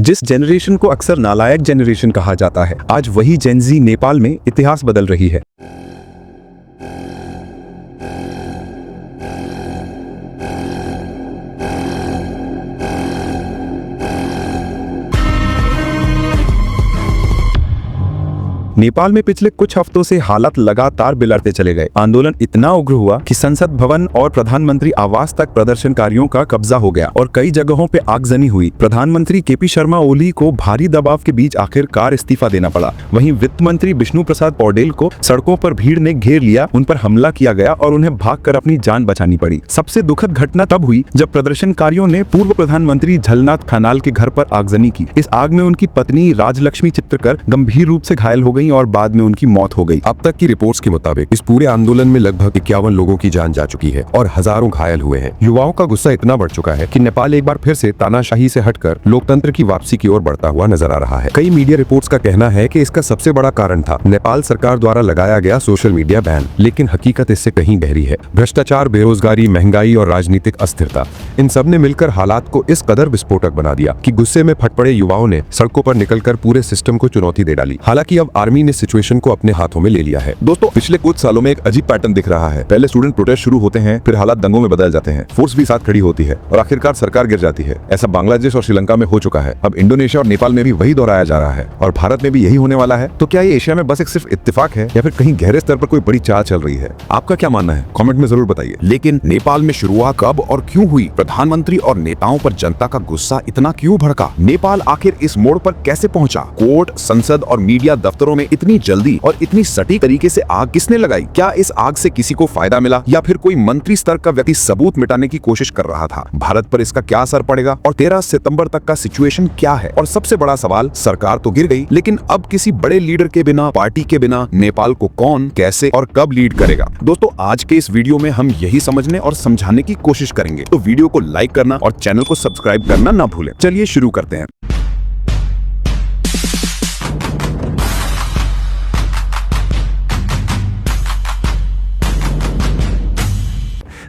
जिस जनरेशन को अक्सर नालायक जनरेशन कहा जाता है, आज वही जेन ज़ी नेपाल में इतिहास बदल रही है। नेपाल में पिछले कुछ हफ्तों से हालात लगातार बिगड़ते चले गए। आंदोलन इतना उग्र हुआ कि संसद भवन और प्रधानमंत्री आवास तक प्रदर्शनकारियों का कब्जा हो गया और कई जगहों पे आगजनी हुई। प्रधानमंत्री केपी शर्मा ओली को भारी दबाव के बीच आखिरकार इस्तीफा देना पड़ा। वहीं वित्त मंत्री विष्णु प्रसाद पौडेल को सड़कों पर भीड़ ने घेर लिया, उन पर हमला किया गया और उन्हें भागकर अपनी जान बचानी पड़ी। सबसे दुखद घटना तब हुई जब प्रदर्शनकारियों ने पूर्व प्रधानमंत्री झलनाथ खनाल के घर पर आगजनी की। इस आग में उनकी पत्नी राजलक्ष्मी चित्रकर गंभीर रूप से घायल हो गई और बाद में उनकी मौत हो गई। अब तक की रिपोर्ट्स के मुताबिक इस पूरे आंदोलन में लगभग 51 लोगों की जान जा चुकी है और हजारों घायल हुए हैं। युवाओं का गुस्सा इतना बढ़ चुका है कि नेपाल एक बार फिर से तानाशाही से हटकर लोकतंत्र की वापसी की ओर बढ़ता हुआ नजर आ रहा है। कई मीडिया रिपोर्ट्स का कहना है कि इसका सबसे बड़ा कारण था नेपाल सरकार द्वारा लगाया गया सोशल मीडिया बैन, लेकिन हकीकत इससे कहीं गहरी है। भ्रष्टाचार, बेरोजगारी, महंगाई और राजनीतिक अस्थिरता, इन सब ने मिलकर हालात को इस कदर विस्फोटक बना दिया कि गुस्से में फट पड़े युवाओं ने सड़कों पर निकलकर पूरे सिस्टम को चुनौती दे डाली। हालांकि अब आर्मी ने सिचुएशन को अपने हाथों में ले लिया है। दोस्तों, पिछले कुछ सालों में एक अजीब पैटर्न दिख रहा है। पहले स्टूडेंट प्रोटेस्ट शुरू होते हैं, फिर हालात दंगों में बदल जाते हैं, फोर्स भी साथ खड़ी होती है और आखिरकार सरकार गिर जाती है। ऐसा बांग्लादेश और श्रीलंका में हो चुका है। अब इंडोनेशिया और नेपाल में भी वही दोहराया जा रहा है और भारत में भी यही होने वाला है। तो क्या ये एशिया में बस एक सिर्फ इत्तेफाक है या फिर कहीं गहरे स्तर पर कोई बड़ी चाल चल रही है? आपका क्या मानना है? कमेंट में जरूर बताइए। लेकिन नेपाल में शुरुआत कब और क्यों हुई? प्रधानमंत्री और नेताओं पर जनता का गुस्सा इतना क्यों भड़का? नेपाल आखिर इस मोड़ पर कैसे पहुंचा? कोर्ट, संसद और मीडिया दफ्तरों में इतनी जल्दी और इतनी सटीक तरीके से आग किसने लगाई? क्या इस आग से किसी को फायदा मिला या फिर कोई मंत्री स्तर का व्यक्ति सबूत मिटाने की कोशिश कर रहा था? भारत पर इसका क्या असर पड़ेगा और 13 सितंबर तक का सिचुएशन क्या है? और सबसे बड़ा सवाल, सरकार तो गिर गई, लेकिन अब किसी बड़े लीडर के बिना, पार्टी के बिना नेपाल को कौन, कैसे और कब लीड करेगा? दोस्तों, आज के इस वीडियो में हम यही समझने और समझाने की कोशिश करेंगे, तो वीडियो को लाइक करना और चैनल को सब्सक्राइब करना ना भूलें। चलिए शुरू करते हैं।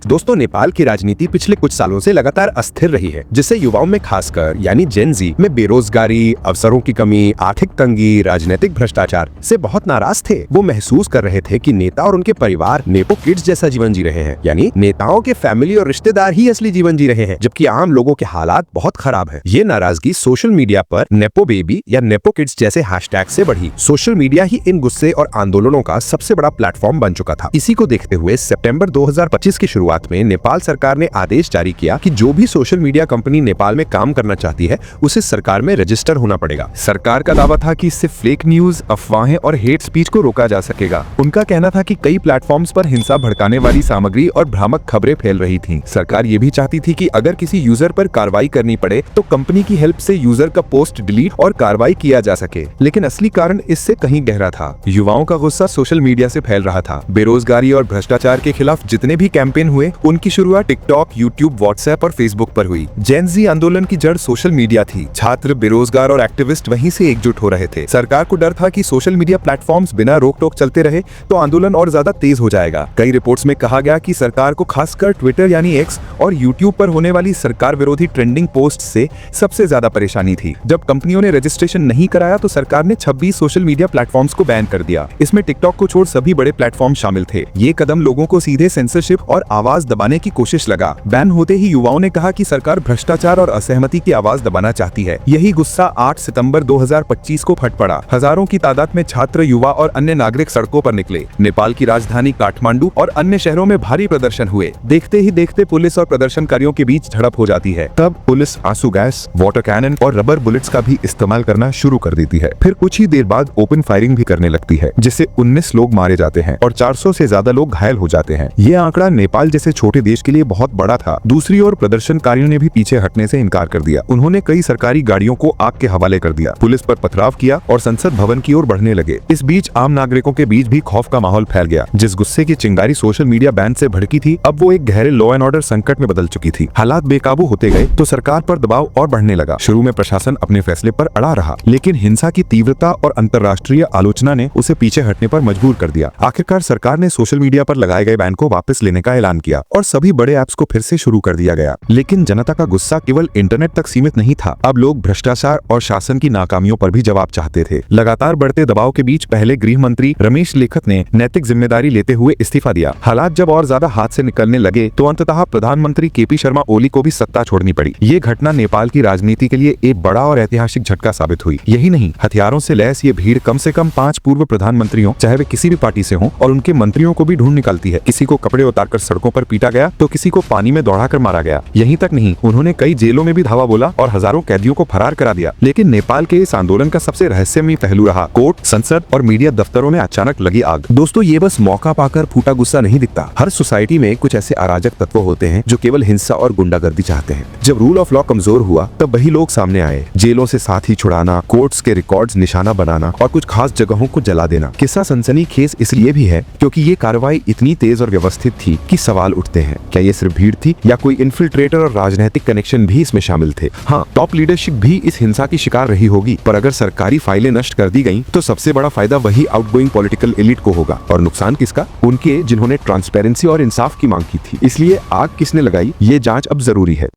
दोस्तों, नेपाल की राजनीति पिछले कुछ सालों से लगातार अस्थिर रही है, जिससे युवाओं में खासकर यानी जेन ज़ी में बेरोजगारी, अवसरों की कमी, आर्थिक तंगी, राजनीतिक भ्रष्टाचार से बहुत नाराज थे। वो महसूस कर रहे थे कि नेता और उनके परिवार नेपो किड्स जैसा जीवन जी रहे हैं, यानी नेताओं के फैमिली और रिश्तेदार ही असली जीवन जी रहे हैं, जबकि आम लोगों के हालात बहुत खराब है। ये नाराजगी सोशल मीडिया पर नेपो बेबी या नेपो किड्स जैसे हैशटैग से बढ़ी। सोशल मीडिया ही इन गुस्से और आंदोलनों का सबसे बड़ा प्लेटफॉर्म बन चुका था। इसी को देखते हुए सितंबर 2025 की शुरुआत में नेपाल सरकार ने आदेश जारी किया कि जो भी सोशल मीडिया कंपनी नेपाल में काम करना चाहती है, उसे सरकार में रजिस्टर होना पड़ेगा। सरकार का दावा था कि इससे फेक न्यूज, अफवाहें और हेट स्पीच को रोका जा सकेगा। उनका कहना था कि कई प्लेटफॉर्म्स पर हिंसा भड़काने वाली सामग्री और भ्रामक खबरें फैल रही थीं। सरकार ये भी चाहती थी कि अगर किसी यूजर पर कार्रवाई करनी पड़े तो कंपनी की हेल्प से यूजर का पोस्ट डिलीट और कार्रवाई किया जा सके। लेकिन असली कारण इससे कहीं गहरा था। युवाओं का गुस्सा सोशल मीडिया से फैल रहा था। बेरोजगारी और भ्रष्टाचार के खिलाफ जितने भी कैंपेन हुए, उनकी शुरुआत टिकटॉक, यूट्यूब, व्हाट्सएप और फेसबुक पर हुई। जेन ज़ी आंदोलन की जड़ सोशल मीडिया थी। छात्र, बेरोजगार और एक्टिविस्ट वहीं से एकजुट हो रहे थे। सरकार को डर था कि सोशल मीडिया प्लेटफॉर्म्स बिना रोक टोक चलते रहे तो आंदोलन और ज्यादा तेज हो जाएगा। कई रिपोर्ट्स में कहा गया कि सरकार को खासकर ट्विटर यानी एक्स और यूट्यूब पर होने वाली सरकार विरोधी ट्रेंडिंग पोस्ट से सबसे ज्यादा परेशानी थी। जब कंपनियों ने रजिस्ट्रेशन नहीं कराया तो सरकार ने 26 सोशल मीडिया प्लेटफॉर्म्स को बैन कर दिया। इसमें टिकटॉक को छोड़ सभी बड़े प्लेटफॉर्म शामिल थे। ये कदम लोगों को सीधे सेंसरशिप और आवाज दबाने की कोशिश लगा। बैन होते ही युवाओं ने कहा कि सरकार भ्रष्टाचार और असहमति की आवाज दबाना चाहती है। यही गुस्सा 8 सितंबर 2025 को फट पड़ा। हजारों की तादाद में छात्र, युवा और अन्य नागरिक सड़कों पर निकले। नेपाल की राजधानी काठमांडू और अन्य शहरों में भारी प्रदर्शन हुए। देखते ही देखते पुलिस और प्रदर्शनकारियों के बीच झड़प हो जाती है। तब पुलिस आंसू गैस, वाटर कैनन और रबर बुलेट्स का भी इस्तेमाल करना शुरू कर देती है। फिर कुछ ही देर बाद ओपन फायरिंग भी करने लगती है, जिससे 19 लोग मारे जाते हैं और 400 से ज्यादा लोग घायल हो जाते हैं। ये आंकड़ा नेपाल जैसे छोटे देश के लिए बहुत बड़ा था। दूसरी ओर प्रदर्शनकारियों ने भी पीछे हटने से इनकार कर दिया। उन्होंने कई सरकारी गाड़ियों को आग के हवाले कर दिया, पुलिस पर पथराव किया और संसद भवन की ओर बढ़ने लगे। इस बीच आम नागरिकों के बीच भी खौफ का माहौल फैल गया। जिस गुस्से की चिंगारी सोशल मीडिया बैन से भड़की थी, अब वो एक गहरे लॉ एंड ऑर्डर संकट में बदल चुकी थी। हालात बेकाबू होते गए तो सरकार पर दबाव और बढ़ने लगा। शुरू में प्रशासन अपने फैसले पर अड़ा रहा, लेकिन हिंसा की तीव्रता और अंतर्राष्ट्रीय आलोचना ने उसे पीछे हटने पर मजबूर कर दिया। आखिरकार सरकार ने सोशल मीडिया पर लगाए गए बैन को वापस लेने का ऐलान किया। किया और सभी बड़े ऐप्स को फिर से शुरू कर दिया गया। लेकिन जनता का गुस्सा केवल इंटरनेट तक सीमित नहीं था। अब लोग भ्रष्टाचार और शासन की नाकामियों पर भी जवाब चाहते थे। लगातार बढ़ते दबाव के बीच पहले गृह मंत्री रमेश लेखक ने नैतिक जिम्मेदारी लेते हुए इस्तीफा दिया। हालात जब और ज्यादा हाथ से निकलने लगे तो अंततः प्रधानमंत्री केपी शर्मा ओली को भी सत्ता छोड़नी पड़ी। ये घटना नेपाल की राजनीति के लिए एक बड़ा और ऐतिहासिक झटका साबित हुई। यही नहीं, हथियारों से लैस ये भीड़ कम से कम 5 पूर्व प्रधानमंत्रियों, चाहे वे किसी भी पार्टी से हों, और उनके मंत्रियों को भी ढूंढ निकालती है। किसी को कपड़े उतारकर सड़कों पर पीटा गया तो किसी को पानी में दौड़ाकर मारा गया। यहीं तक नहीं, उन्होंने कई जेलों में भी धावा बोला और हजारों कैदियों को फरार करा दिया। लेकिन नेपाल के इस आंदोलन का सबसे रहस्यमयी पहलू रहा कोर्ट, संसद और मीडिया दफ्तरों में अचानक लगी आग। दोस्तों, ये बस मौका पाकर फूटा गुस्सा नहीं दिखता। हर सोसाइटी में कुछ ऐसे अराजक तत्व होते हैं जो केवल हिंसा और गुंडागर्दी चाहते हैं। जब रूल ऑफ लॉ कमजोर हुआ तब वही लोग सामने आए। जेलों से साथी छुड़ाना, कोर्ट्स के रिकॉर्ड्स निशाना बनाना और कुछ खास जगहों को जला देना। किस्सा सनसनीखेज इसलिए भी है क्योंकि ये कार्रवाई इतनी तेज और व्यवस्थित थी कि सवाल उठते हैं, क्या ये सिर्फ भीड़ थी या कोई इन्फिल्ट्रेटर और राजनीतिक कनेक्शन भी इसमें शामिल थे? हाँ, टॉप लीडरशिप भी इस हिंसा की शिकार रही होगी, पर अगर सरकारी फाइलें नष्ट कर दी गईं, तो सबसे बड़ा फायदा वही आउटगोइंग पॉलिटिकल एलिट को होगा। और नुकसान किसका? उनके जिन्होंने ट्रांसपेरेंसी और इंसाफ की मांग की थी। इसलिए आग किसने लगाई, ये जांच अब जरूरी है।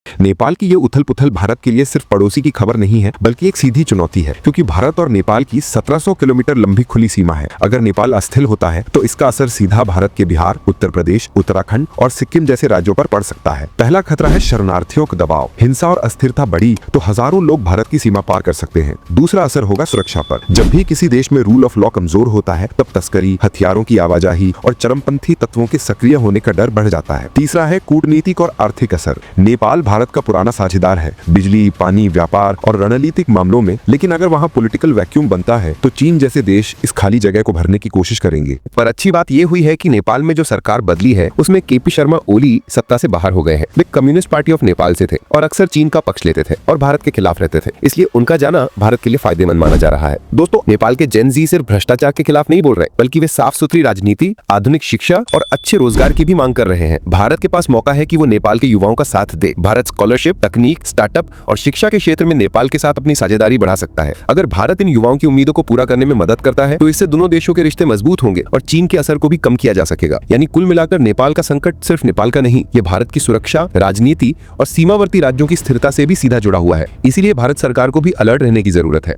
नेपाल की ये उथल पुथल भारत के लिए सिर्फ पड़ोसी की खबर नहीं है, बल्कि एक सीधी चुनौती है, क्योंकि भारत और नेपाल की 1700 किलोमीटर लंबी खुली सीमा है। अगर नेपाल अस्थिर होता है तो इसका असर सीधा भारत के बिहार, उत्तर प्रदेश, उत्तराखंड और सिक्किम जैसे राज्यों पर पड़ सकता है। पहला खतरा है शरणार्थियों का दबाव। हिंसा और अस्थिरता बढ़ी तो हजारों लोग भारत की सीमा पार कर सकते हैं। दूसरा असर होगा सुरक्षा पर। जब भी किसी देश में रूल ऑफ लॉ कमजोर होता है तब तस्करी, हथियारों की आवाजाही और चरमपंथी तत्वों के सक्रिय होने का डर बढ़ जाता है। तीसरा है कूटनीतिक और आर्थिक असर। नेपाल भारत का पुराना साझेदार है, बिजली, पानी, व्यापार और रणनीतिक मामलों में। लेकिन अगर वहाँ पॉलिटिकल वैक्यूम बनता है तो चीन जैसे देश इस खाली जगह को भरने की कोशिश करेंगे। पर अच्छी बात यह हुई है कि नेपाल में जो सरकार बदली है उसमें केपी शर्मा ओली सत्ता से बाहर हो गए हैं। वे कम्युनिस्ट पार्टी ऑफ नेपाल से थे और अक्सर चीन का पक्ष लेते थे और भारत के खिलाफ रहते थे। इसलिए उनका जाना भारत के लिए फायदेमंद माना जा रहा है। दोस्तों, नेपाल के जेन जी सिर्फ भ्रष्टाचार के खिलाफ नहीं बोल रहे, बल्कि वे साफ सुथरी राजनीति, आधुनिक शिक्षा और अच्छे रोजगार की भी मांग कर रहे हैं। भारत के पास मौका है कि वो नेपाल के युवाओं का साथ दे। भारत स्कॉलरशिप, तकनीक, स्टार्टअप और शिक्षा के क्षेत्र में नेपाल के साथ अपनी साझेदारी बढ़ा सकता है। अगर भारत इन युवाओं की उम्मीदों को पूरा करने में मदद करता है तो इससे दोनों देशों के रिश्ते मजबूत होंगे और चीन के असर को भी कम किया जा सकेगा। यानी कुल मिलाकर नेपाल का संकट सिर्फ नेपाल का नहीं, ये भारत की सुरक्षा, राजनीति और सीमावर्ती राज्यों की स्थिरता से भी सीधा जुड़ा हुआ है। इसीलिए भारत सरकार को भी अलर्ट रहने की जरूरत है।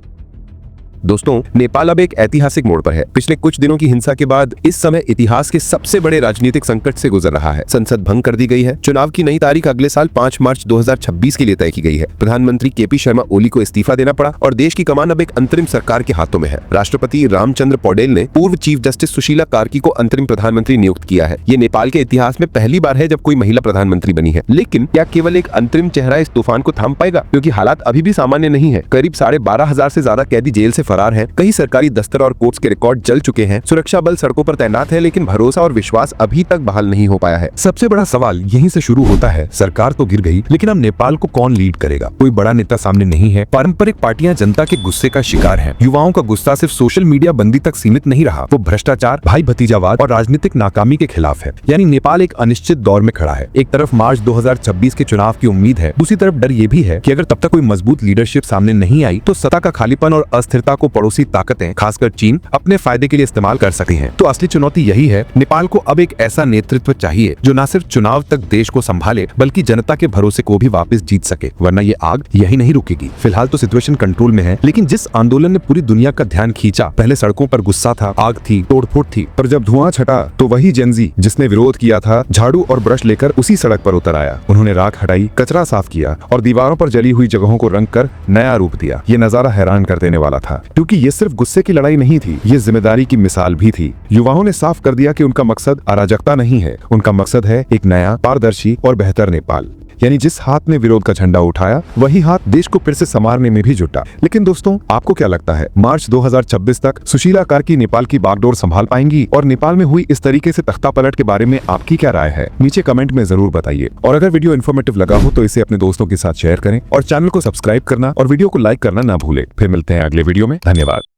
दोस्तों, नेपाल अब एक ऐतिहासिक मोड़ पर है। पिछले कुछ दिनों की हिंसा के बाद इस समय इतिहास के सबसे बड़े राजनीतिक संकट से गुजर रहा है। संसद भंग कर दी गई है। चुनाव की नई तारीख अगले साल 5 मार्च 2026 के लिए तय की गई है। प्रधानमंत्री केपी शर्मा ओली को इस्तीफा देना पड़ा और देश की कमान अब एक अंतरिम सरकार के हाथों में है। राष्ट्रपति रामचंद्र पौडेल ने पूर्व चीफ जस्टिस सुशीला कार्की को अंतरिम प्रधानमंत्री नियुक्त किया है। ये नेपाल के इतिहास में पहली बार है जब कोई महिला प्रधानमंत्री बनी है। लेकिन क्या केवल एक अंतरिम चेहरा इस तूफान को थाम पाएगा? क्योंकि हालात अभी भी सामान्य नहीं है। करीब 12,500 से ज्यादा कैदी जेल से फरार हैं। कई सरकारी दफ्तर और कोर्ट्स के रिकॉर्ड जल चुके हैं। सुरक्षा बल सड़कों पर तैनात है, लेकिन भरोसा और विश्वास अभी तक बहाल नहीं हो पाया है। सबसे बड़ा सवाल यहीं से शुरू होता है। सरकार तो गिर गई, लेकिन अब नेपाल को कौन लीड करेगा? कोई बड़ा नेता सामने नहीं है। पारंपरिक पार्टियां जनता के गुस्से का शिकार हैं। युवाओं का गुस्सा सिर्फ सोशल मीडिया बंदी तक सीमित नहीं रहा, वो भ्रष्टाचार, भाई भतीजावाद और राजनीतिक नाकामी के खिलाफ है। यानी नेपाल एक अनिश्चित दौर में खड़ा है। एक तरफ मार्च 2026 के चुनाव की उम्मीद है, दूसरी तरफ डर ये भी है कि अगर तब तक कोई मजबूत लीडरशिप सामने नहीं आई तो सत्ता का खालीपन और अस्थिरता को पड़ोसी ताकतें, खासकर चीन, अपने फायदे के लिए इस्तेमाल कर सकती हैं। तो असली चुनौती यही है, नेपाल को अब एक ऐसा नेतृत्व चाहिए जो न सिर्फ चुनाव तक देश को संभाले, बल्कि जनता के भरोसे को भी वापस जीत सके, वरना ये आग यही नहीं रुकेगी। फिलहाल तो सिचुएशन कंट्रोल में है, लेकिन जिस आंदोलन ने पूरी दुनिया का ध्यान खींचा, पहले सड़कों पर गुस्सा था, आग थी, तोड़फोड़ थी, पर जब धुआं छटा तो वही जेनजी जिसने विरोध किया था झाड़ू और ब्रश लेकर उसी सड़क पर उतर आया। उन्होंने राख हटाई, कचरा साफ किया और दीवारों पर जली हुई जगहों को रंग कर नया रूप दिया। ये नजारा हैरान कर देने वाला था, क्योंकि ये सिर्फ गुस्से की लड़ाई नहीं थी, ये जिम्मेदारी की मिसाल भी थी। युवाओं ने साफ कर दिया कि उनका मकसद अराजकता नहीं है, उनका मकसद है एक नया, पारदर्शी और बेहतर नेपाल। यानी जिस हाथ ने विरोध का झंडा उठाया वही हाथ देश को फिर से संवारने में भी जुटा। लेकिन दोस्तों, आपको क्या लगता है, मार्च 2026 तक सुशीला कार्की नेपाल की बागडोर संभाल पाएंगी? और नेपाल में हुई इस तरीके से तख्ता पलट के बारे में आपकी क्या राय है? नीचे कमेंट में जरूर बताइए। और अगर वीडियो इन्फॉर्मेटिव लगा हो तो इसे अपने दोस्तों के साथ शेयर करें और चैनल को सब्सक्राइब करना और वीडियो को लाइक करना ना भूले। फिर मिलते हैं अगले वीडियो में। धन्यवाद।